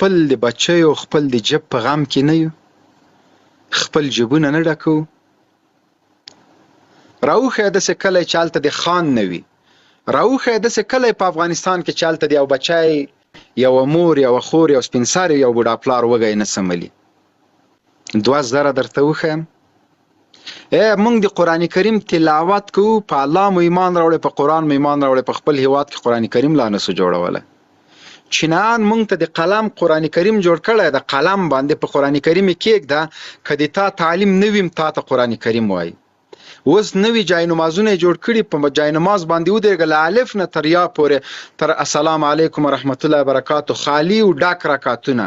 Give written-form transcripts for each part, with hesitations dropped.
خپل د بچیو خپل د جب په غم کې نه یو، خپل جبونه نه ډکو. راوښیه داسې کلی چې هلته د خان نه وي، راوښیه داسې کلی په افغانستان کې چې هلته د یو بچی، یوه مور، یوه خور، یو سپین سرې، یو بوډا پلار وږی نه سملي. 2000 درته وښیم. موږ د قرآن کریم تلاوت کوو، په الله مو ایمان راوړی، په قرآن مو ایمان راوړی، په خپل هیواد کې قرآن کریم لا نسو جوړولی. چینایان موږ ته د قلم قرآن کریم جوړ کړی، د قلم باندې په قرآن کریم یې کېږده، که د تا تعلیم نه وي تا ته قرآن کریم وایي. اوس نوي جاینمازونه یې جوړ کړي، په جاینماز باندې ودرېږه، له الف نه تر یا پورې، تر السلام علیکم ورحمت الله وبرکاتو، خالي او ډک رکعتونه،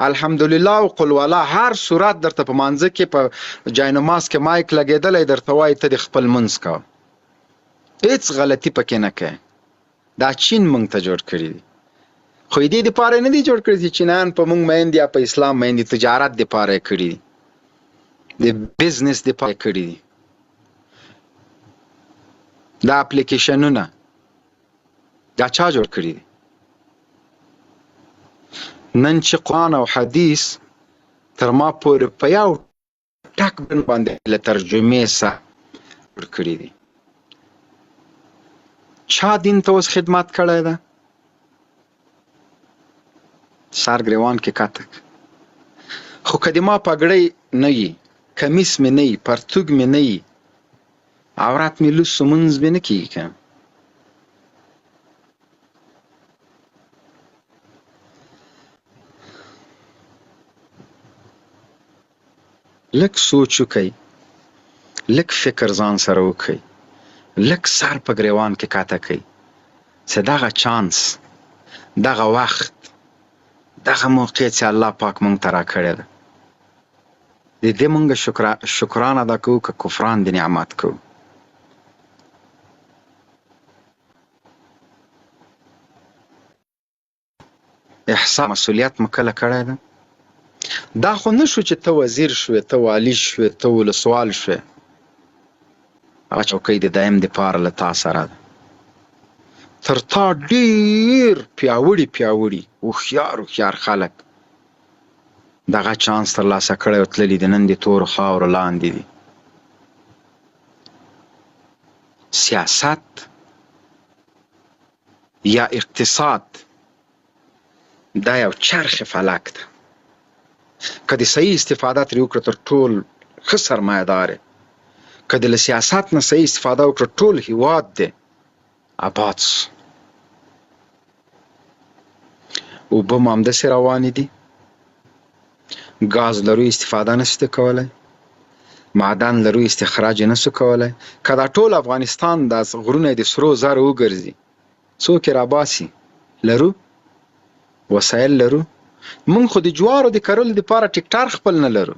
الحمدلله او قل والله، هر صورت درته په مانځه کې په جاینماز کې مایک لګېدلی درته وایي ته د خپل منځ کوه، هېڅ غلطي پکې نه کوې. دا چین موږ ته جوړ کړي دي، خو دې دپاره نه دي جوړ کړي چې چینایان په موږ میندې یا په اسلام میندې، تجارت دپاره یې کړي دي، د بزنس دپاره یې کړي دي. دا اپلیکیشنونه دا چا جوړ کړي دي؟ نن چې قرآن او حدیث تر ما پورې په یو ټک باندې له ترجمې سره جوړ کړي دي. چا دین ته اوس خدمت کړی ده؟ سر ګریوان کې کتک. خو که د ما پګړۍ نه وي، کمیس مې نه وي، پرتوګ مې نه وي، عورت مې لوڅ منځ مې نه کېږي که. لږ سوچ وکئ، لږ فکر ځان سره وکئ، لږ سر په ګریوان کې کته کئ چې دغه چانس، دغه وخت، دغه موقع چې الله پاک مونږ ته راکړې ده، د دې مونږ شکران ادا کوو که کفران د نعمت کوو؟ احساس مسؤلیت مو کله کړی ده؟ دا خو نه شو چې ته وزیر شوې، ته والی شوې، ته ولسوال شوې، هغه چوکۍ د دایم دپاره له تا سره ده. تر تا ډېر پیاوړي پیاوړي هوښیار خلک دغه چانس ترلاسه کړی او تللي دي، نن د تورو خاورو لاندې دي. سیاست یا اقتصاد دا یو چرخ فلک ده، که د صحیح استفاده ترې وکړه تر ټول ښه سرمایه دار یې، که د له سیاست نه صحیح استفاده وکړه ټول هیواد دی آباد سو. اوبه مو همداسې روانې دي، ګاز لرو استفاده نشته کولی، معدن لرو استخراج یې نسو کولی. که دا ټول افغانستان دا غرونه د سرو زرو وګرځي، څوک یې راباسي؟ لرو وسایل لرو. موږ خو د جوارو د کرلو دپاره ټکټر خپل نه لرو.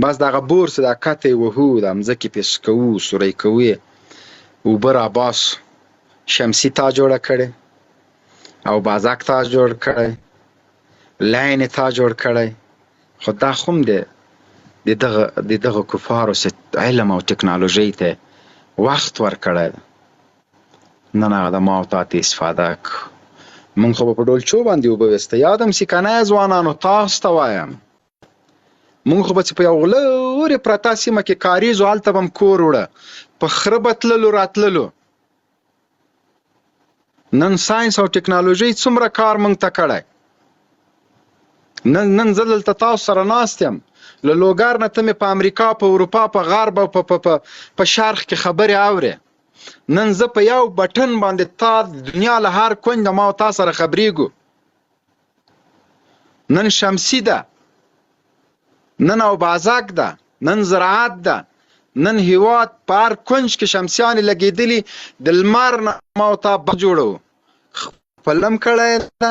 بس دغه بور چې دا کته یې وهو، د مځکې پیش کوو، سوری کوو یې، اوبه راباسو، شمسي تا جوړه کړې او بازک تا جوړ کړی، لاین یې تا جوړ کړی. خو دا خو هم د دغه کفارو علم او ټکنالوژۍ ته وخت ورکړی ده. نن هغه د ما او تا ته استفاده کړو. موږ خو به په ډولچو باندې اوبه ویسته. یادم سي که نه ځوانانو، تاسو ته وایم، موږ خو به چې په یو لرې پرته سیمه کې کاریزو، هلته به م کور وړه، په خره به تللو راتللو. نن ساینس او ټکنالوژۍ څومره کار موږ ته کړی. نن زه دلته تاسو سره ناست یم، له لوګر نه ته مې په امریکا، په اروپا، په غرب او په شرق کې خبرې اورې. نن زه په یو بټن باندې تا د دنیا له هر کونج د ما او تا سره خبرېږو. نن شمسي ده، نن او بازک ده، نن زراعت ده، نن هیواد په هر کونج کې شمسیانې لګېدلي، د لمر نه ما او تا بخ جوړو. خپلم کړی ده،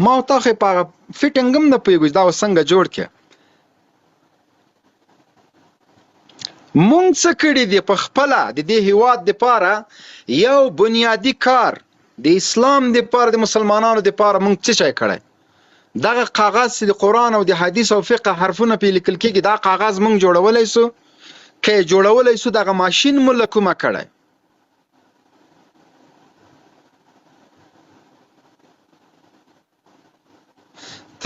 ما او تا خو په هغه فټنګ هم نه پوهېږو چې دا اوس څنګه جوړ کړې. مونږ څه کړي دي په خپله د دې هیواد دپاره؟ یو بنیادي کار د اسلام دپاره، د مسلمانانو دپاره مونږ څه شی کړی؟ دغه کاغذ چې د قرآن او د حدیث او فقه حرفونه پې لیکل کېږي، دا کاغذ مونږ جوړولی سو؟ که یې جوړولی سو، دغه ماشین مو له کومه کړی؟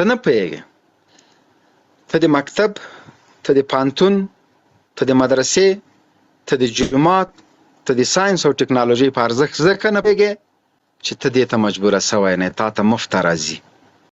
ته نه پوهېږې. ته د مکتب، ته د پوهنتون، ته د مدرسې، ته د جومات، ته د ساینس او ټکنالوژۍ په ارزښت ځکه نه پوهېږې چې ته دې ته مجبوره سوی نه یې، تا ته مفته راځي.